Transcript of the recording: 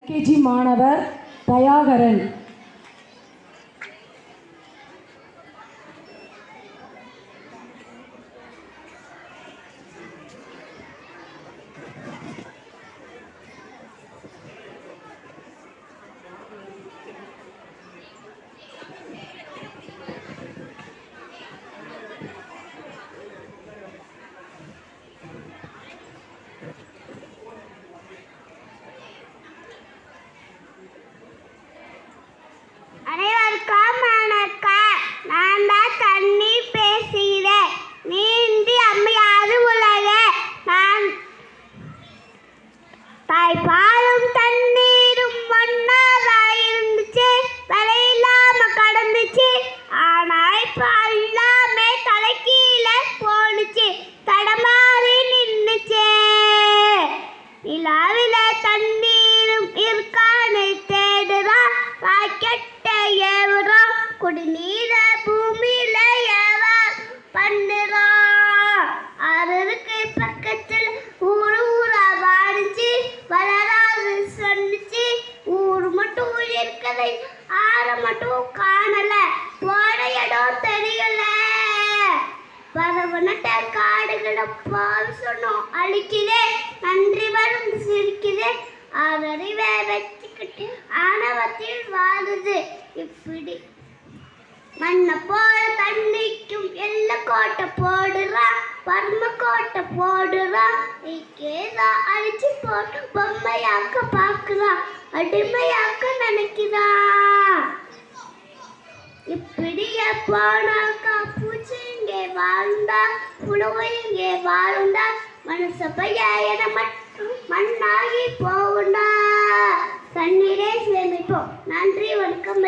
KG மாணவர் தயாகரன். அனைவருக்கும் வணக்கம். நான் தான் தண்ணி பேசுகிறேன். நீந்தி அம்மையாது உலக நான் தாய்ப்பாலும் தண்ணீரும் ஒன்னாதான் இருந்துச்சு, விலையில்லாம கடந்துச்சு. ஆனால் இப்போ எல்லாமே தலைக்கீழ போனுச்சு, தடமாறி நின்னுச்சு. நிலாவில தண்ணீரும் இருக்கான்னு தேடுறான், ராக்கெட்டை ஏவுறோம், குடிநீர பூமியில ஏவ பண்ணுறோம். அதற்கு பக்கத்தில் ஊரா வாடிச்சு, வளராது சொன்னிச்சு. ஊர் மட்டும் இருக்கதை ஆற மட்டும் காணல, போட இடம் தெரியல. பரவனட்ட காடுகளை பால் சொன்னோம் அழிக்குதே, நன்றி வரும் சிரிக்குதே. அறிவை வச்சுக்கிட்டு ஆணவத்தில் வாழுது. இப்படி மண்ணை போல தண்ணிக்கும் எல்ல கோட்டை போடுறான், வர்ம கோட்டை போடுறான். இக்கேதான் அழிச்சு போட்டு பொம்மையாக்க பார்க்குறான், அடிமையாக்க நினைக்கிறான். இப்படியே போனாக்கா பூச்சி இங்கே வாழ்ந்தா, புழுவை இங்கே வாழ்ந்தா, மனுஷ பையன மட்டும் மண்ணாகி போகுண்டா. தண்ணீரே சேமிப்போம். நன்றி, வணக்கம்.